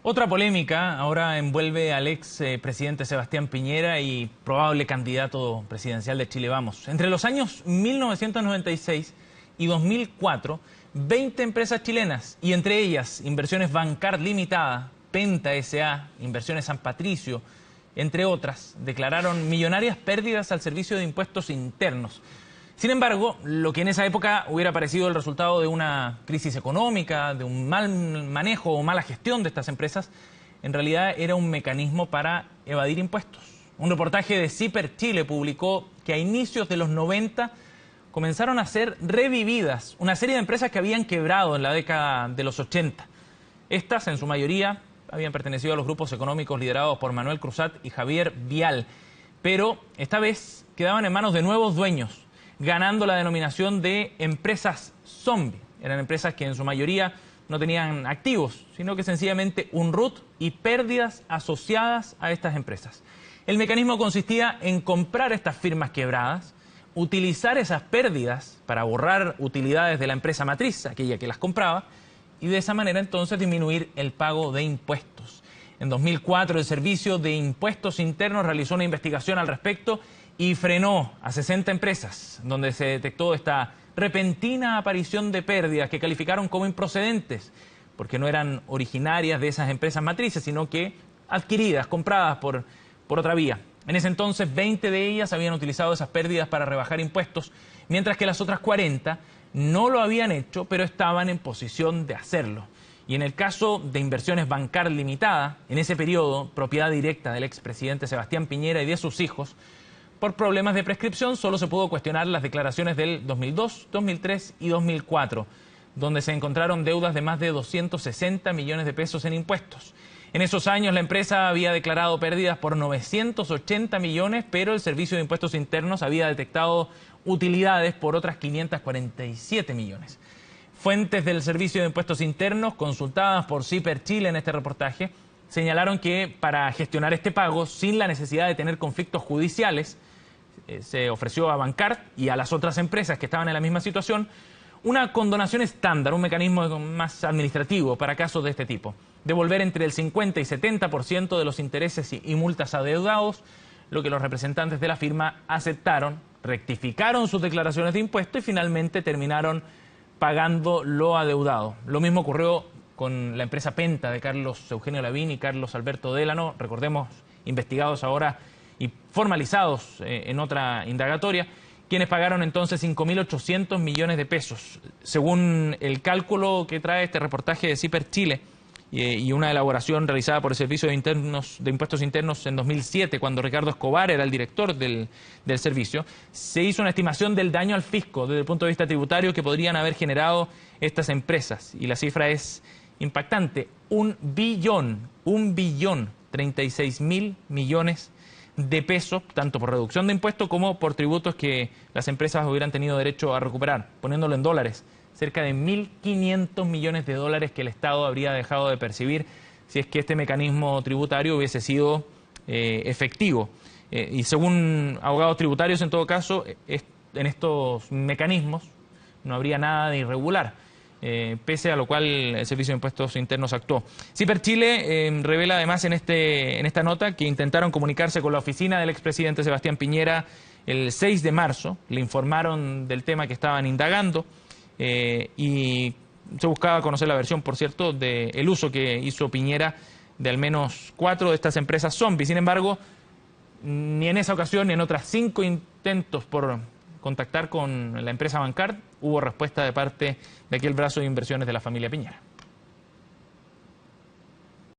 Otra polémica ahora envuelve al ex presidente Sebastián Piñera y probable candidato presidencial de Chile Vamos. Entre los años 1996 y 2004, 20 empresas chilenas, y entre ellas Inversiones Bancard Limitada, Penta S.A., Inversiones San Patricio, entre otras, declararon millonarias pérdidas al Servicio de Impuestos Internos. Sin embargo, lo que en esa época hubiera parecido el resultado de una crisis económica, de un mal manejo o mala gestión de estas empresas, en realidad era un mecanismo para evadir impuestos. Un reportaje de CIPER Chile publicó que a inicios de los 90 comenzaron a ser revividas una serie de empresas que habían quebrado en la década de los 80. Estas, en su mayoría, habían pertenecido a los grupos económicos liderados por Manuel Cruzat y Javier Vial, pero esta vez quedaban en manos de nuevos dueños, ganando la denominación de empresas zombie. Eran empresas que en su mayoría no tenían activos, sino que sencillamente un RUT y pérdidas asociadas a estas empresas. El mecanismo consistía en comprar estas firmas quebradas, utilizar esas pérdidas para borrar utilidades de la empresa matriz, aquella que las compraba, y de esa manera entonces disminuir el pago de impuestos. En 2004 el Servicio de Impuestos Internos realizó una investigación al respecto y frenó a 60 empresas, donde se detectó esta repentina aparición de pérdidas que calificaron como improcedentes, porque no eran originarias de esas empresas matrices, sino que adquiridas, compradas por otra vía. En ese entonces, 20 de ellas habían utilizado esas pérdidas para rebajar impuestos, mientras que las otras 40 no lo habían hecho, pero estaban en posición de hacerlo. Y en el caso de Inversiones Bancard Limitada, en ese periodo, propiedad directa del expresidente Sebastián Piñera y de sus hijos, por problemas de prescripción solo se pudo cuestionar las declaraciones del 2002, 2003 y 2004, donde se encontraron deudas de más de 260 millones de pesos en impuestos. En esos años la empresa había declarado pérdidas por 980 millones, pero el Servicio de Impuestos Internos había detectado utilidades por otras 547 millones. Fuentes del Servicio de Impuestos Internos, consultadas por CIPER Chile en este reportaje, señalaron que para gestionar este pago, sin la necesidad de tener conflictos judiciales, se ofreció a Bancard y a las otras empresas que estaban en la misma situación una condonación estándar, un mecanismo más administrativo para casos de este tipo. Devolver entre el 50 y 70% de los intereses y multas adeudados, lo que los representantes de la firma aceptaron, rectificaron sus declaraciones de impuestos y finalmente terminaron pagando lo adeudado. Lo mismo ocurrió con la empresa Penta de Carlos Eugenio Lavín y Carlos Alberto Délano, recordemos, investigados ahora y formalizados en otra indagatoria, quienes pagaron entonces 5.800 millones de pesos. Según el cálculo que trae este reportaje de CIPER Chile y una elaboración realizada por el Servicio de Impuestos Internos en 2007, cuando Ricardo Escobar era el director del servicio, se hizo una estimación del daño al fisco desde el punto de vista tributario que podrían haber generado estas empresas. Y la cifra es impactante: 1.036.000 millones de pesos, tanto por reducción de impuestos como por tributos que las empresas hubieran tenido derecho a recuperar. Poniéndolo en dólares, cerca de 1.500 millones de dólares que el Estado habría dejado de percibir si es que este mecanismo tributario hubiese sido efectivo. Y según abogados tributarios, en todo caso, en estos mecanismos no habría nada de irregular. Pese a lo cual el Servicio de Impuestos Internos actuó. CIPER Chile revela además en esta nota que intentaron comunicarse con la oficina del expresidente Sebastián Piñera el 6 de marzo, le informaron del tema que estaban indagando y se buscaba conocer la versión, por cierto, del uso que hizo Piñera de al menos 4 de estas empresas zombies. Sin embargo, ni en esa ocasión ni en otras 5 intentos por contactar con la empresa Bancard hubo respuesta de parte de aquel brazo de inversiones de la familia Piñera.